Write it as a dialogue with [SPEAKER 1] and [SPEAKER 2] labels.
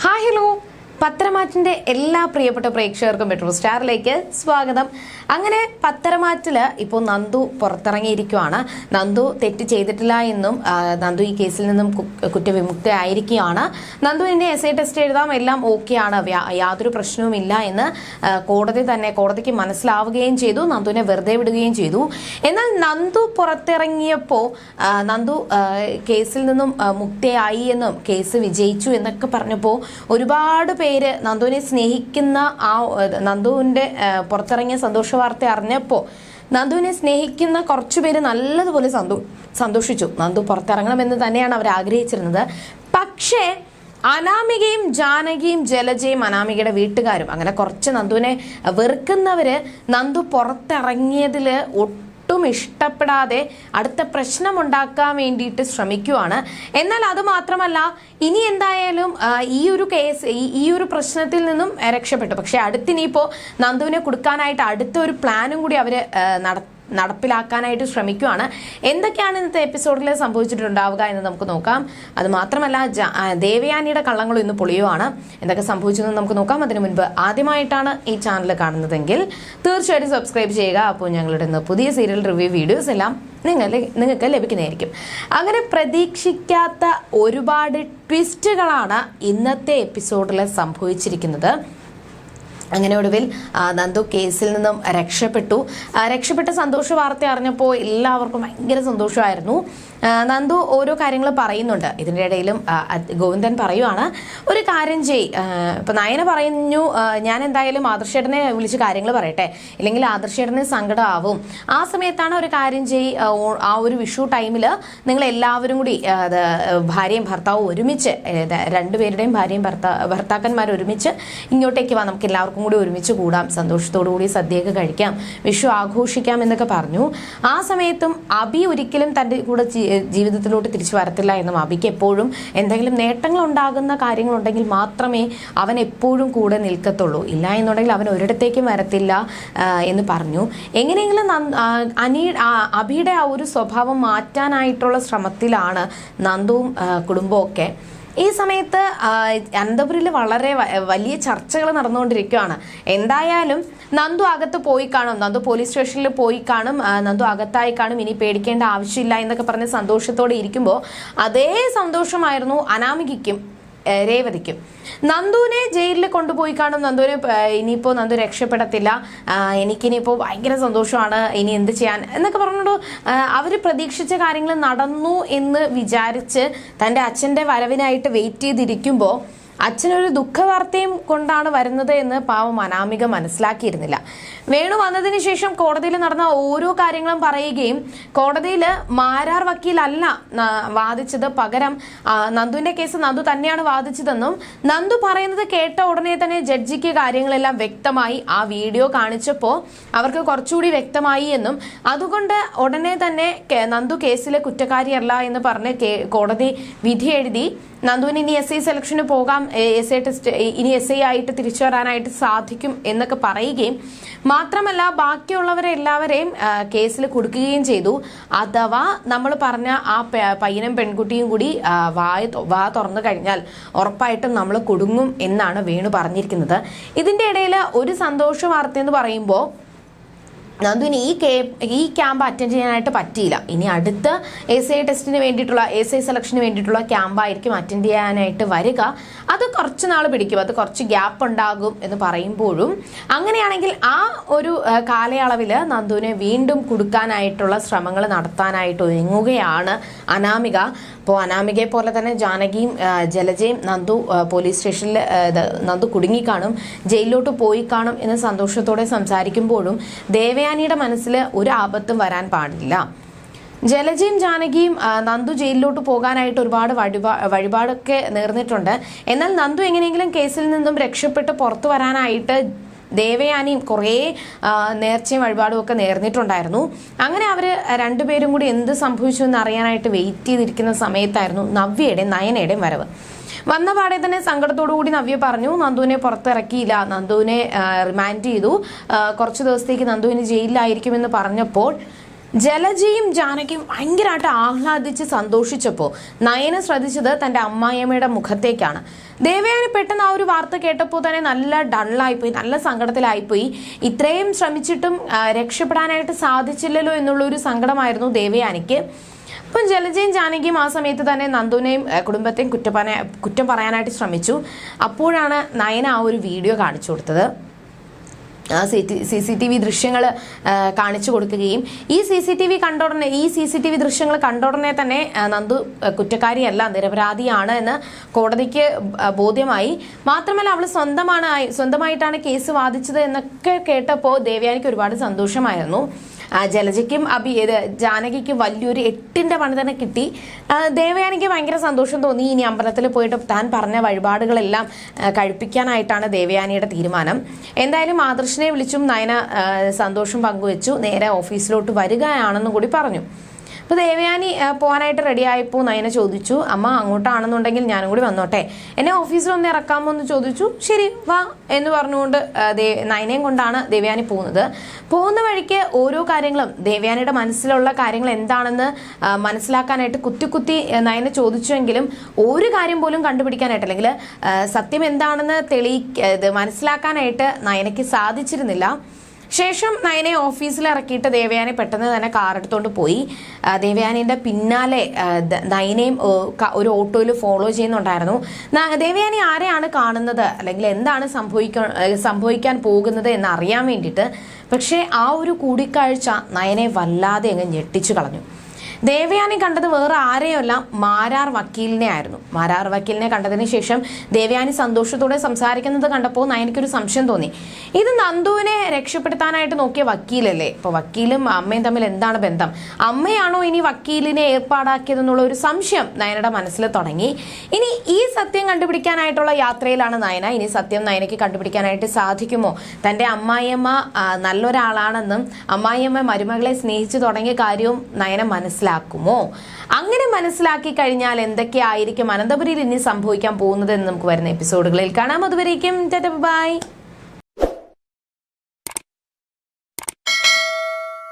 [SPEAKER 1] Hi hello, പത്തരമാറ്റിന്റെ എല്ലാ പ്രിയപ്പെട്ട പ്രേക്ഷകർക്കും മെട്രോ സ്റ്റാറിലേക്ക് സ്വാഗതം. അങ്ങനെ പത്തരമാറ്റില് ഇപ്പോൾ നന്ദു പുറത്തിറങ്ങിയിരിക്കുകയാണ്. നന്ദു തെറ്റ് ചെയ്തിട്ടില്ല എന്നും നന്ദു ഈ കേസിൽ നിന്നും കുറ്റവിമുക്തയായിരിക്കുകയാണ്. നന്ദുവിന്റെ എസ്ഐ ടെസ്റ്റ് എഴുതാം, എല്ലാം ഓക്കെയാണ്, യാതൊരു പ്രശ്നവുമില്ല എന്ന് കോടതിക്ക് മനസ്സിലാവുകയും ചെയ്തു. നന്ദുവിനെ വെറുതെ വിടുകയും ചെയ്തു. എന്നാൽ നന്ദു പുറത്തിറങ്ങിയപ്പോൾ നന്ദു കേസിൽ നിന്നും മുക്തയായി എന്നും കേസ് വിജയിച്ചു എന്നൊക്കെ പറഞ്ഞപ്പോൾ ഒരുപാട് പേര് നന്ദുവിനെ സ്നേഹിക്കുന്ന നന്ദുവിന്റെ പുറത്തിറങ്ങിയ സന്തോഷ വാർത്ത അറിഞ്ഞപ്പോൾ നന്ദുവിനെ സ്നേഹിക്കുന്ന കുറച്ചുപേര് നല്ലതുപോലെ സന്തോഷിച്ചു. നന്ദു പുറത്തിറങ്ങണമെന്ന് തന്നെയാണ് അവർ ആഗ്രഹിച്ചിരുന്നത്. പക്ഷേ അനാമികയും ജാനകിയും ജലജയും അനാമികയുടെ വീട്ടുകാരും അങ്ങനെ കുറച്ച് നന്ദുവിനെ വെറുക്കുന്നവര് നന്ദു പുറത്തിറങ്ങിയതില് ഒട്ടും ഇഷ്ടപ്പെടാതെ അടുത്ത പ്രശ്നമുണ്ടാക്കാൻ വേണ്ടിയിട്ട് ശ്രമിക്കുവാണ്. എന്നാൽ അത് മാത്രമല്ല, ഇനി എന്തായാലും ഈ ഒരു പ്രശ്നത്തിൽ നിന്നും രക്ഷപ്പെട്ടു. പക്ഷെ അടുത്തിനിയിപ്പോൾ നന്ദുവിനെ കൊടുക്കാനായിട്ട് അടുത്തൊരു പ്ലാനും കൂടി അവര് നടപ്പിലാക്കാനായിട്ട് ശ്രമിക്കുകയാണ്. എന്തൊക്കെയാണ് ഇന്നത്തെ എപ്പിസോഡിൽ സംഭവിച്ചിട്ടുണ്ടാവുക എന്ന് നമുക്ക് നോക്കാം. അത് മാത്രമല്ല, ദേവയാനിയുടെ കള്ളങ്ങളും ഇന്ന് പൊളിയുവാണ്. എന്തൊക്കെ സംഭവിച്ചെന്ന് നമുക്ക് നോക്കാം. അതിനു മുൻപ് ആദ്യമായിട്ടാണ് ഈ ചാനൽ കാണുന്നതെങ്കിൽ തീർച്ചയായിട്ടും സബ്സ്ക്രൈബ് ചെയ്യുക. അപ്പോൾ ഞങ്ങളുടെ ഇന്ന് പുതിയ സീരിയൽ റിവ്യൂ വീഡിയോസ് എല്ലാം നിങ്ങൾക്ക് ലഭിക്കുന്നതായിരിക്കും. അങ്ങനെ പ്രതീക്ഷിക്കാത്ത ഒരുപാട് ട്വിസ്റ്റുകളാണ് ഇന്നത്തെ എപ്പിസോഡിൽ സംഭവിച്ചിരിക്കുന്നത്. അങ്ങനെ ഒടുവിൽ നന്ദു കേസിൽ നിന്നും രക്ഷപ്പെട്ട സന്തോഷ വാർത്ത അറിഞ്ഞപ്പോൾ എല്ലാവർക്കും ഭയങ്കര സന്തോഷമായിരുന്നു. നന്ദു ഓരോ കാര്യങ്ങൾ പറയുന്നുണ്ട്. ഇതിൻ്റെ ഇടയിലും ഗോവിന്ദൻ പറയുവാണ്, ഒരു കാര്യം ഇപ്പം നയന പറഞ്ഞു, ഞാൻ എന്തായാലും ആദർശേട്ടനെ വിളിച്ച് കാര്യങ്ങൾ പറയട്ടെ, ഇല്ലെങ്കിൽ ആദർശേട്ടന് സങ്കടമാവും. ആ സമയത്താണ് ഒരു കാര്യം ആ ഒരു വിഷു ടൈമിൽ നിങ്ങൾ എല്ലാവരും കൂടി ഭാര്യയും ഭർത്താവും ഒരുമിച്ച്, രണ്ടുപേരുടെയും ഭാര്യയും ഭർത്താക്കന്മാർ ഒരുമിച്ച് ഇങ്ങോട്ടേക്ക് വാ, നമുക്ക് എല്ലാവർക്കും കൂടി ഒരുമിച്ച് കൂടാം, സന്തോഷത്തോടു കൂടി സദ്യയൊക്കെ കഴിക്കാം, വിഷു ആഘോഷിക്കാം എന്നൊക്കെ പറഞ്ഞു. ആ സമയത്തും അബി ഒരിക്കലും തൻ്റെ കൂടെ ജീവിതത്തിലോട്ട് തിരിച്ചു വരത്തില്ല എന്നും അബിക്ക് എപ്പോഴും എന്തെങ്കിലും നേട്ടങ്ങൾ ഉണ്ടാകുന്ന കാര്യങ്ങളുണ്ടെങ്കിൽ മാത്രമേ അവൻ എപ്പോഴും കൂടെ നിൽക്കത്തുള്ളൂ, ഇല്ല എന്നുണ്ടെങ്കിൽ അവൻ ഒരിടത്തേക്കും വരത്തില്ല എന്ന് പറഞ്ഞു. എങ്ങനെയെങ്കിലും അബിയുടെ ആ ഒരു സ്വഭാവം മാറ്റാനായിട്ടുള്ള ശ്രമത്തിലാണ് നന്ദുവും കുടുംബവും ഒക്കെ. ഈ സമയത്ത് അനന്തപുരിയിൽ വളരെ വലിയ ചർച്ചകൾ നടന്നുകൊണ്ടിരിക്കുകയാണ്. എന്തായാലും നന്ദു അകത്ത് പോയി കാണും, നന്ദു പോലീസ് സ്റ്റേഷനിൽ പോയി കാണും, നന്ദു അകത്തായി കാണും, ഇനി പേടിക്കേണ്ട ആവശ്യമില്ല എന്നൊക്കെ പറഞ്ഞ് സന്തോഷത്തോടെ ഇരിക്കുമ്പോൾ അതേ സന്തോഷമായിരുന്നു അനാമികയ്ക്കും രേവതിക്കും. നന്ദുവിനെ ജയിലിൽ കൊണ്ടുപോയി കാണും, ഇനിയിപ്പോൾ നന്ദു രക്ഷപ്പെടത്തില്ല, എനിക്കിനിയിപ്പോൾ ഭയങ്കര സന്തോഷമാണ്, ഇനി എന്ത് ചെയ്യാൻ എന്നൊക്കെ പറഞ്ഞുകൊണ്ട് അവർ പ്രതീക്ഷിച്ച കാര്യങ്ങൾ നടന്നു എന്ന് വിചാരിച്ച് തൻ്റെ അച്ഛൻ്റെ വരവിനായിട്ട് വെയിറ്റ് ചെയ്തിരിക്കുമ്പോൾ അച്ഛനൊരു ദുഃഖവാർത്തയും കൊണ്ടാണ് വരുന്നത് എന്ന് പാവം അനാമിക മനസ്സിലാക്കിയിരുന്നില്ല. വേണു വന്നതിന് ശേഷം കോടതിയിൽ നടന്ന ഓരോ കാര്യങ്ങളും പറയുകയും കോടതിയിൽ മാരാർ വക്കീലല്ല വാദിച്ചത്, പകരം നന്ദുവിന്റെ കേസ് നന്ദു തന്നെയാണ് വാദിച്ചതെന്നും നന്ദു പറയുന്നത് കേട്ട ഉടനെ തന്നെ ജഡ്ജിക്ക് കാര്യങ്ങളെല്ലാം വ്യക്തമായി. ആ വീഡിയോ കാണിച്ചപ്പോൾ അവർക്ക് കുറച്ചുകൂടി വ്യക്തമായി എന്നും അതുകൊണ്ട് ഉടനെ തന്നെ നന്ദു കേസിലെ കുറ്റക്കാരിയല്ല എന്ന് പറഞ്ഞ് കോടതി വിധി എഴുതി നന്ദുവിന് ഇനി SI സെലക്ഷന് പോകാം, SI ടെസ്റ്റ് ഇനി SI ആയിട്ട് തിരിച്ചു വരാനായിട്ട് സാധിക്കും എന്നൊക്കെ പറയുകയും മാത്രമല്ല ബാക്കിയുള്ളവരെല്ലാവരെയും കേസിൽ കൊടുക്കുകയും ചെയ്തു. അഥവാ നമ്മൾ പറഞ്ഞ ആ പയ്യനും പെൺകുട്ടിയും കൂടി വാ തുറന്നു കഴിഞ്ഞാൽ ഉറപ്പായിട്ടും നമ്മൾ കുടുങ്ങും എന്നാണ് വേണു പറഞ്ഞിരിക്കുന്നത്. ഇതിൻ്റെ ഇടയിൽ ഒരു സന്തോഷ വാർത്ത എന്ന് പറയുമ്പോൾ നന്ദുവിന് ഈ ക്യാമ്പ് അറ്റൻഡ് ചെയ്യാനായിട്ട് പറ്റിയില്ല. ഇനി അടുത്ത SI ടെസ്റ്റിന് വേണ്ടിയിട്ടുള്ള SI സെലക്ഷന് വേണ്ടിയിട്ടുള്ള ക്യാമ്പായിരിക്കും അറ്റൻഡ് ചെയ്യാനായിട്ട് വരിക. അത് കുറച്ച് നാൾ പിടിക്കും, അത് കുറച്ച് ഗ്യാപ്പ് ഉണ്ടാകും എന്ന് പറയുമ്പോഴും അങ്ങനെയാണെങ്കിൽ ആ ഒരു കാലയളവിൽ നന്ദുവിനെ വീണ്ടും കൊടുക്കാനായിട്ടുള്ള ശ്രമങ്ങൾ നടത്താനായിട്ട് ഒരുങ്ങുകയാണ് അനാമിക. അപ്പോൾ അനാമികയെ പോലെ തന്നെ ജാനകിയും ജലജയും നന്ദു പോലീസ് സ്റ്റേഷനിൽ നന്ദു കുടുങ്ങിക്കാണും, ജയിലിലോട്ട് പോയി കാണും എന്ന് സന്തോഷത്തോടെ സംസാരിക്കുമ്പോഴും ദേവയാനിയുടെ മനസ്സിൽ ഒരു ആപത്തും വരാൻ പാടില്ല. ജലജയും ജാനകിയും നന്ദു ജയിലിലോട്ട് പോകാനായിട്ട് ഒരുപാട് വഴിപാടൊക്കെ നേർന്നിട്ടുണ്ട്. എന്നാൽ നന്ദു എങ്ങനെയെങ്കിലും കേസിൽ നിന്നും രക്ഷപ്പെട്ട് പുറത്തു വരാനായിട്ട് ദേവയാനിയും കുറേ നേർച്ചയും വഴിപാടും ഒക്കെ നേർന്നിട്ടുണ്ടായിരുന്നു. അങ്ങനെ അവർ രണ്ടുപേരും കൂടി എന്ത് സംഭവിച്ചു എന്ന് അറിയാനായിട്ട് വെയിറ്റ് ചെയ്തിരിക്കുന്ന സമയത്തായിരുന്നു നവ്യയുടെയും നയനയുടെയും വരവ്. വന്ന പാടെ തന്നെ സങ്കടത്തോടു കൂടി നവ്യ പറഞ്ഞു, നന്ദുവിനെ പുറത്തിറക്കിയില്ല, നന്ദുവിനെ റിമാൻഡ് ചെയ്തു, കുറച്ച് ദിവസത്തേക്ക് നന്ദുവിന് ജയിലിലായിരിക്കുമെന്ന് പറഞ്ഞപ്പോൾ ജലജയും ജാനകിയും ഭയങ്കരമായിട്ട് ആഹ്ലാദിച്ച് സന്തോഷിച്ചപ്പോൾ നയന ശ്രദ്ധിച്ചത് തൻ്റെ അമ്മായിയമ്മയുടെ മുഖത്തേക്കാണ്. ദേവയാനി പെട്ടെന്ന് ആ ഒരു വാർത്ത കേട്ടപ്പോൾ തന്നെ നല്ല ഡള്ളായിപ്പോയി, നല്ല സങ്കടത്തിലായിപ്പോയി. ഇത്രയും ശ്രമിച്ചിട്ടും രക്ഷപ്പെടാനായിട്ട് സാധിച്ചില്ലല്ലോ എന്നുള്ളൊരു സങ്കടമായിരുന്നു ദേവയാനിക്ക്. അപ്പം ജലജയും ജാനകിയും ആ സമയത്ത് തന്നെ നന്ദുവിനെയും കുടുംബത്തെയും കുറ്റം പറയാനായിട്ട് ശ്രമിച്ചു. അപ്പോഴാണ് നയന ആ ഒരു വീഡിയോ കാണിച്ചു കൊടുത്തത്. CCTV ദൃശ്യങ്ങൾ കാണിച്ചു കൊടുക്കുകയും ഈ CCTV ദൃശ്യങ്ങൾ കണ്ടോടനെ തന്നെ നന്ദു കുറ്റക്കാരിയല്ല, നിരപരാധിയാണ് എന്ന് കോടതിക്ക് ബോധ്യമായി. മാത്രമല്ല അവൾ സ്വന്തമായിട്ടാണ് കേസ് വാദിച്ചത് എന്നൊക്കെ കേട്ടപ്പോൾ ദേവയാനിക്ക് ഒരുപാട് സന്തോഷമായിരുന്നു. ജലജയ്ക്കും ജാനകിക്കും വലിയൊരു 8ന്റെ പണി തന്നെ കിട്ടി. ദേവയാനിക്ക് ഭയങ്കര സന്തോഷം തോന്നി. ഇനി അമ്പലത്തിൽ പോയിട്ട് താൻ പറഞ്ഞ വഴിപാടുകളെല്ലാം കഴിപ്പിക്കാനായിട്ടാണ് ദേവയാനിയുടെ തീരുമാനം. എന്തായാലും ആദർശിനെ വിളിച്ചും നയന സന്തോഷം പങ്കുവെച്ചു. നേരെ ഓഫീസിലോട്ട് വരികയാണെന്നും കൂടി പറഞ്ഞു. അപ്പോൾ ദേവയാനി പോകാനായിട്ട് റെഡിയായപ്പോൾ നയന ചോദിച്ചു, അമ്മ അങ്ങോട്ടാണെന്നുണ്ടെങ്കിൽ ഞാനും കൂടി വന്നോട്ടെ, എന്നെ ഓഫീസിൽ ഒന്ന് ഇറക്കാമോ എന്ന് ചോദിച്ചു. ശരി വാ എന്ന് പറഞ്ഞുകൊണ്ട് നയനയും കൊണ്ടാണ് ദേവയാനി പോകുന്നത്. പോകുന്ന വഴിക്ക് ഓരോ കാര്യങ്ങളും ദേവയാനിയുടെ മനസ്സിലുള്ള കാര്യങ്ങൾ എന്താണെന്ന് മനസ്സിലാക്കാനായിട്ട് കുത്തി നയന ചോദിച്ചുവെങ്കിലും ഒരു കാര്യം പോലും കണ്ടുപിടിക്കാനായിട്ട് അല്ലെങ്കിൽ സത്യം എന്താണെന്ന് മനസ്സിലാക്കാനായിട്ട് നയനയ്ക്ക് സാധിച്ചിരുന്നില്ല. ശേഷം നയനെ ഓഫീസിൽ ഇറക്കിയിട്ട് ദേവയാനി പെട്ടെന്ന് തന്നെ കാർ എടുത്തുകൊണ്ട് പോയി. ദേവയാനിയുടെ പിന്നാലെ നയനയും ഒരു ഓട്ടോയിൽ ഫോളോ ചെയ്യുന്നുണ്ടായിരുന്നു. ദേവയാനി ആരെയാണ് കാണുന്നത് അല്ലെങ്കിൽ എന്താണ് സംഭവിക്കാൻ പോകുന്നത് എന്ന് അറിയാൻ വേണ്ടിയിട്ട്. പക്ഷേ ആ ഒരു കൂടിക്കാഴ്ച നയനെ വല്ലാതെ അങ്ങ് ഞെട്ടിച്ചു കളഞ്ഞു. ദേവയാനി കണ്ടത് വേറെ ആരെയല്ല, മാരാർ വക്കീലിനെ ആയിരുന്നു. മാരാർ വക്കീലിനെ കണ്ടതിന് ശേഷം ദേവയാനി സന്തോഷത്തോടെ സംസാരിക്കുന്നത് കണ്ടപ്പോൾ നയനയ്ക്കൊരു സംശയം തോന്നി. ഇത് നന്ദുവിനെ രക്ഷപ്പെടുത്താനായിട്ട് നോക്കിയ വക്കീലല്ലേ? ഇപ്പോൾ വക്കീലും അമ്മയും തമ്മിൽ എന്താണ് ബന്ധം? അമ്മയാണോ ഇനി വക്കീലിനെ ഏർപ്പാടാക്കിയതെന്നുള്ള ഒരു സംശയം നയനയുടെ മനസ്സിൽ തുടങ്ങി. ഇനി ഈ സത്യം കണ്ടുപിടിക്കാനായിട്ടുള്ള യാത്രയിലാണ് നയന. ഇനി സത്യം നയനയ്ക്ക് കണ്ടുപിടിക്കാനായിട്ട് സാധിക്കുമോ? തൻ്റെ അമ്മായിയമ്മ നല്ലൊരാളാണെന്നും അമ്മായിയമ്മ മരുമകളെ സ്നേഹിച്ചു തുടങ്ങിയ കാര്യവും നയന മനസ്സിലാക്കുമോ? അങ്ങനെ മനസ്സിലാക്കി കഴിഞ്ഞാൽ എന്തൊക്കെയായിരിക്കും അനന്തപുരിയിൽ ഇനി സംഭവിക്കാൻ പോകുന്നത് എന്ന് നമുക്ക് വരുന്ന എപ്പിസോഡുകളിൽ കാണാം. അതുവരേക്കും ബൈ.